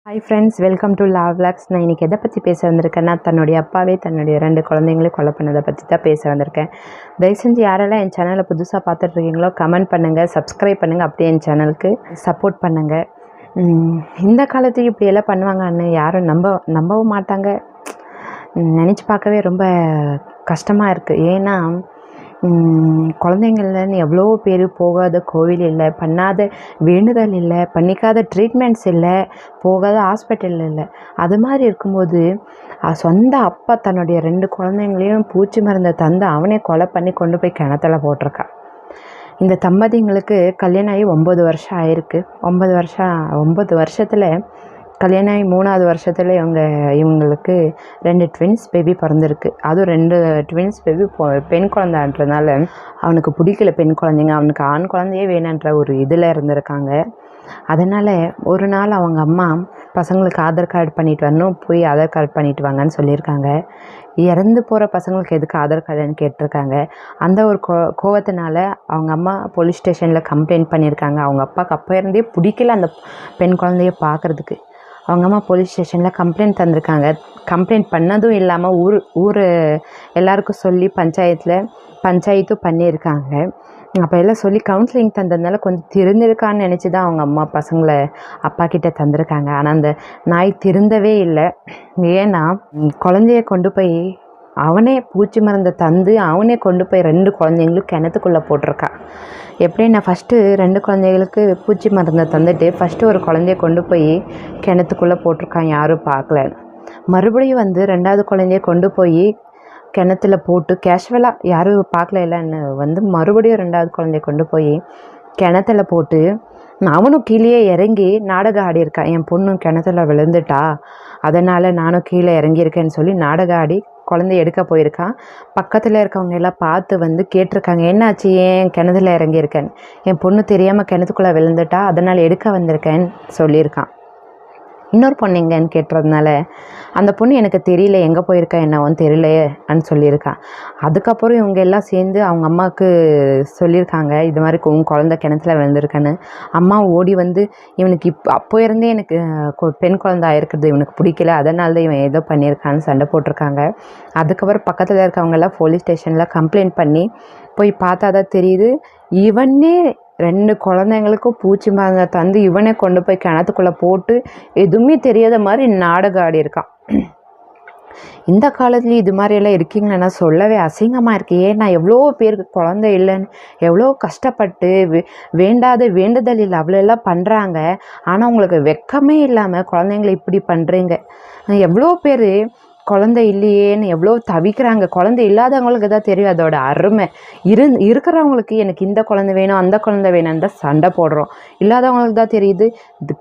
Hi friends, welcome to love vlogs. நான் இன்றைக்கி எதை பற்றி பேச வந்திருக்கேன்னா, தன்னுடைய அப்பாவே தன்னுடைய 2 குழந்தைங்களையும் கொலை பண்ணதை பற்றி தான் பேச வந்திருக்கேன். தயவு செஞ்சு யாரெல்லாம் என் சேனலை புதுசாக பார்த்துட்ருக்கீங்களோ கமெண்ட் பண்ணுங்கள், சப்ஸ்கிரைப் பண்ணுங்கள், அப்படியே என் சேனலுக்கு சப்போர்ட் பண்ணுங்கள். இந்த காலத்துக்கு இப்படியெல்லாம் பண்ணுவாங்கன்னு யாரும் நம்பவும் மாட்டாங்க. நினச்சி பார்க்கவே ரொம்ப கஷ்டமாக இருக்குது. ஏன்னா குழந்தைங்கள்லேருந்து எவ்வளோ பேர் போகாத கோவில் இல்லை, பண்ணாத வேண்டுதல் இல்லை, பண்ணிக்காத ட்ரீட்மெண்ட்ஸ் இல்லை, போகாத ஹாஸ்பிட்டல் இல்லை. அது மாதிரி இருக்கும்போது சொந்த அப்பா தன்னுடைய 2 குழந்தைங்களையும் பூச்சி மருந்தை தந்து அவனே கொலை பண்ணி கொண்டு போய் கிணத்துல போட்டிருக்கான். இந்த தம்பதிங்களுக்கு கல்யாணம் ஆகி 9 வருஷம் ஆயிருக்கு. 9 வருஷத்தில் கல்யாணம் ஆகி 3வது வருஷத்தில் இவங்களுக்கு 2 ட்வின்ஸ் பேபி பிறந்திருக்கு. அதுவும் 2 ட்வின்ஸ் பேபி பெண் குழந்தைன்றதுனால அவனுக்கு பிடிக்கல பெண் குழந்தைங்க, அவனுக்கு ஆண் குழந்தையே வேணுன்ற ஒரு இதில் இருந்திருக்காங்க. அதனால் ஒரு நாள் அவங்க அம்மா பசங்களுக்கு ஆதார் கார்டு பண்ணிட்டு வரணும், போய் ஆதார் கார்டு பண்ணிட்டு வாங்கன்னு சொல்லியிருக்காங்க. இறந்து போகிற பசங்களுக்கு எதுக்கு ஆதார் கார்டுன்னு கேட்டிருக்காங்க. அந்த ஒரு கோவத்தினால அவங்க அம்மா போலீஸ் ஸ்டேஷனில் கம்ப்ளைண்ட் பண்ணியிருக்காங்க. அவங்க அப்பாவுக்கு அப்போ இருந்தே பிடிக்கல அந்த பெண் குழந்தைய பார்க்குறதுக்கு. அவங்க அம்மா போலீஸ் ஸ்டேஷனில் கம்ப்ளைண்ட் தந்திருக்காங்க. கம்ப்ளைண்ட் பண்ணதும் இல்லாமல் ஊர் எல்லாருக்கும் சொல்லி பஞ்சாயத்தும் பண்ணியிருக்காங்க. அப்போ எல்லாம் சொல்லி கவுன்சிலிங் தந்ததுனால கொஞ்சம் திருந்திருக்கான்னு நினச்சி தான் அவங்க அம்மா பசங்களை அப்பா கிட்டே தந்திருக்காங்க. ஆனால் அந்த நாய் திருந்தவே இல்லை. ஏன்னா குழந்தைய கொண்டு போய் அவனே பூச்சி மருந்தை தந்து அவனே கொண்டு போய் 2 குழந்தைங்களும் கிணத்துக்குள்ளே போட்டிருக்கான். எப்படின்னா ஃபஸ்ட்டு 2 குழந்தைகளுக்கு பூச்சி மருந்தை தந்துட்டு ஃபஸ்ட்டு ஒரு குழந்தைய கொண்டு போய் கிணத்துக்குள்ளே போட்டிருக்கான், யாரும் பார்க்கலன்னு. மறுபடியும் 2வது குழந்தைய கொண்டு போய் கிணத்துல போட்டு கேஷுவலாக யாரும் பார்க்கல இல்லைன்னு மறுபடியும் 2வது குழந்தைய கொண்டு போய் கிணத்துல போட்டு அவனும் கீழே இறங்கி நாடகம் ஆடியிருக்கான். என் பொண்ணு கிணத்துல விழுந்துட்டா, அதனால் நானும் கீழே இறங்கியிருக்கேன்னு சொல்லி நாடகம் ஆடி குழந்தைய எடுக்க போயிருக்கான். பக்கத்தில் இருக்கவங்க எல்லாம் பார்த்து கேட்டிருக்காங்க, என்னாச்சு, ஏன் கிணத்துல இறங்கியிருக்கேன்னு. என் பொண்ணு தெரியாமல் கிணத்துக்குள்ளே விழுந்துட்டா, அதனால் எடுக்க வந்திருக்கேன்னு சொல்லியிருக்கான். இன்னொரு பொண்ணு எங்கன்னு கேட்டுறதுனால அந்த பொண்ணு எனக்கு தெரியல, எங்கே போயிருக்கா என்னவோன்னு தெரியலையேன்னு சொல்லியிருக்கான். அதுக்கப்புறம் இவங்க எல்லாம் சேர்ந்து அவங்க அம்மாவுக்கு சொல்லியிருக்காங்க, இது மாதிரி குழந்தை கிணத்துல விழுந்திருக்கேன்னு. அம்மா ஓடி இவனுக்கு அப்போ இருந்தே எனக்கு பெண் குழந்தை ஆயிருக்கிறது இவனுக்கு பிடிக்கல, அதனால தான் இவன் ஏதோ பண்ணியிருக்கான்னு சண்டை போட்டிருக்காங்க. அதுக்கப்புறம் பக்கத்தில் இருக்கவங்கெல்லாம் போலீஸ் ஸ்டேஷனில் கம்ப்ளைண்ட் பண்ணி போய் பார்த்தா தான் தெரியுது, இவனே 2 குழந்தைங்களுக்கும் பூச்சி மருந்தை தந்து இவனே கொண்டு போய் கிணத்துக்குள்ளே போட்டு எதுவுமே தெரியாத மாதிரி நாடகம் ஆடி இருக்கான். இந்த காலத்துலேயும் இது மாதிரியெல்லாம் இருக்கீங்கன்னா சொல்லவே அசிங்கமாக இருக்குது. ஏன்னா எவ்வளோ பேருக்கு குழந்தை இல்லைன்னு எவ்வளோ கஷ்டப்பட்டு வேண்டாத வேண்டுதல் இல்லை அவ்வளோலாம் பண்ணுறாங்க. ஆனால் உங்களுக்கு வெக்கமே இல்லாமல் குழந்தைங்களை இப்படி பண்ணுறீங்க. எவ்வளோ பேர் குழந்தை இல்லையேன்னு எவ்வளோ தவிக்கிறாங்க. குழந்தை இல்லாதவங்களுக்கு தான் தெரியும் அதோட அருமை. இருக்கிறவங்களுக்கு எனக்கு இந்த குழந்தை வேணும் அந்த குழந்தை வேணும்னு தான் சண்டை போடுறோம். இல்லாதவங்களுக்கு தான் தெரியுது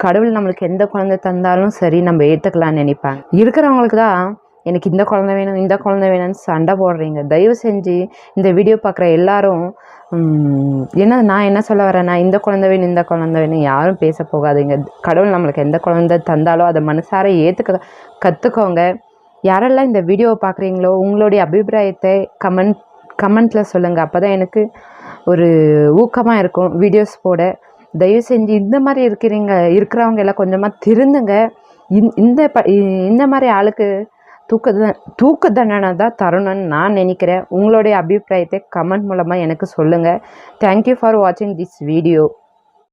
கடவுள் நம்மளுக்கு எந்த குழந்தை தந்தாலும் சரி நம்ம ஏற்றுக்கலான்னு நினைப்பாங்க. இருக்கிறவங்களுக்கு தான் எனக்கு இந்த குழந்தை வேணும் இந்த குழந்தை வேணும்னு சண்டை போடுறீங்க. தயவு செஞ்சு இந்த வீடியோ பார்க்குற எல்லாரும் நான் என்ன சொல்ல வரேன்னா, இந்த குழந்தை வேணும் இந்த குழந்தை வேணும் யாரும் பேச போகாதீங்க. கடவுள் நம்மளுக்கு எந்த குழந்தை தந்தாலும் அதை மனசார ஏற்றுக்க கற்றுக்கோங்க. யாரெல்லாம் இந்த வீடியோவை பார்க்குறீங்களோ உங்களுடைய அபிப்பிராயத்தை கமெண்ட்டில் சொல்லுங்கள். அப்போ தான் எனக்கு ஒரு ஊக்கமாக இருக்கும் வீடியோஸ் போட. தயவு செஞ்சு இந்த மாதிரி இருக்கிறவங்க எல்லாம் கொஞ்சமாக திருந்துங்க. இந்த மாதிரி ஆளுக்கு தூக்கு தண்டனை தான் தரணும்னு நான் நினைக்கிறேன். உங்களுடைய அபிப்பிராயத்தை கமெண்ட் மூலமாக எனக்கு சொல்லுங்கள். தேங்க்யூ ஃபார் வாட்சிங் திஸ் வீடியோ.